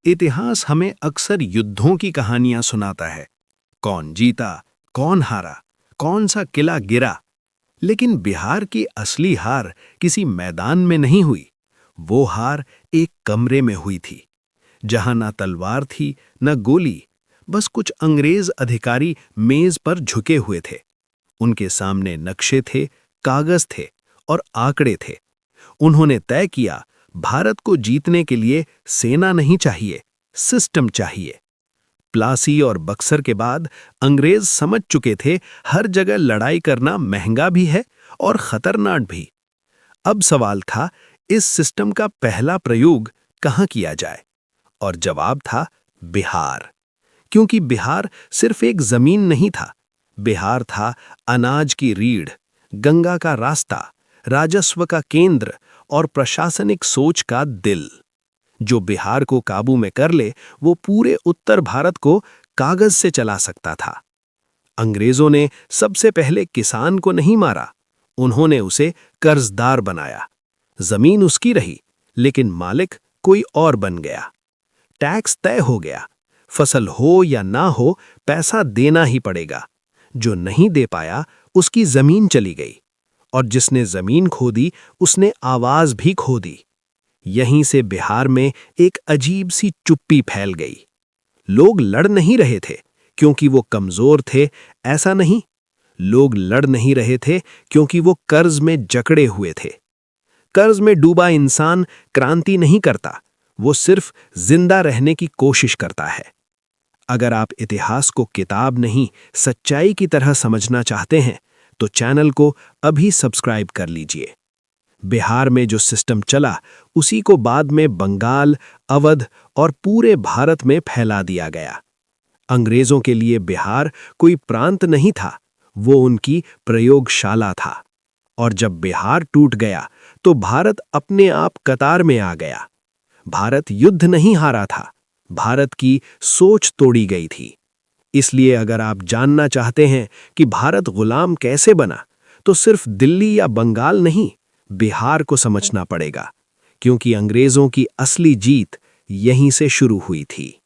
इतिहास हमें अक्सर युद्धों की कहानियां सुनाता है। कौन जीता, कौन हारा, कौन सा किला गिरा। लेकिन बिहार की असली हार किसी मैदान में नहीं हुई। वो हार एक कमरे में हुई थी, जहां ना तलवार थी न गोली, बस कुछ अंग्रेज अधिकारी मेज पर झुके हुए थे। उनके सामने नक्शे थे, कागज थे और आंकड़े थे। उन्होंने तय किया, भारत को जीतने के लिए सेना नहीं चाहिए, सिस्टम चाहिए। प्लासी और बक्सर के बाद अंग्रेज समझ चुके थे, हर जगह लड़ाई करना महंगा भी है और खतरनाक भी। अब सवाल था, इस सिस्टम का पहला प्रयोग कहां किया जाए? और जवाब था बिहार। क्योंकि बिहार सिर्फ एक जमीन नहीं था, बिहार था अनाज की रीढ़, गंगा का रास्ता, राजस्व का केंद्र और प्रशासनिक सोच का दिल। जो बिहार को काबू में कर ले, वो पूरे उत्तर भारत को कागज से चला सकता था। अंग्रेजों ने सबसे पहले किसान को नहीं मारा, उन्होंने उसे कर्जदार बनाया। जमीन उसकी रही, लेकिन मालिक कोई और बन गया। टैक्स तय हो गया, फसल हो या ना हो, पैसा देना ही पड़ेगा। जो नहीं दे पाया, उसकी जमीन चली गई, और जिसने जमीन खो दी, उसने आवाज भी खो दी। यहीं से बिहार में एक अजीब सी चुप्पी फैल गई। लोग लड़ नहीं रहे थे क्योंकि वो कमजोर थे, ऐसा नहीं। लोग लड़ नहीं रहे थे क्योंकि वो कर्ज में जकड़े हुए थे। कर्ज में डूबा इंसान क्रांति नहीं करता, वो सिर्फ जिंदा रहने की कोशिश करता है। अगर आप इतिहास को किताब नहीं, सच्चाई की तरह समझना चाहते हैं, तो चैनल को अभी सब्सक्राइब कर लीजिए। बिहार में जो सिस्टम चला, उसी को बाद में बंगाल, अवध और पूरे भारत में फैला दिया गया। अंग्रेजों के लिए बिहार कोई प्रांत नहीं था, वो उनकी प्रयोगशाला था। और जब बिहार टूट गया, तो भारत अपने आप कतार में आ गया। भारत युद्ध नहीं हारा था, भारत की सोच तोड़ी गई थी। इसलिए अगर आप जानना चाहते हैं कि भारत गुलाम कैसे बना, तो सिर्फ दिल्ली या बंगाल नहीं, बिहार को समझना पड़ेगा। क्योंकि अंग्रेजों की असली जीत यहीं से शुरू हुई थी।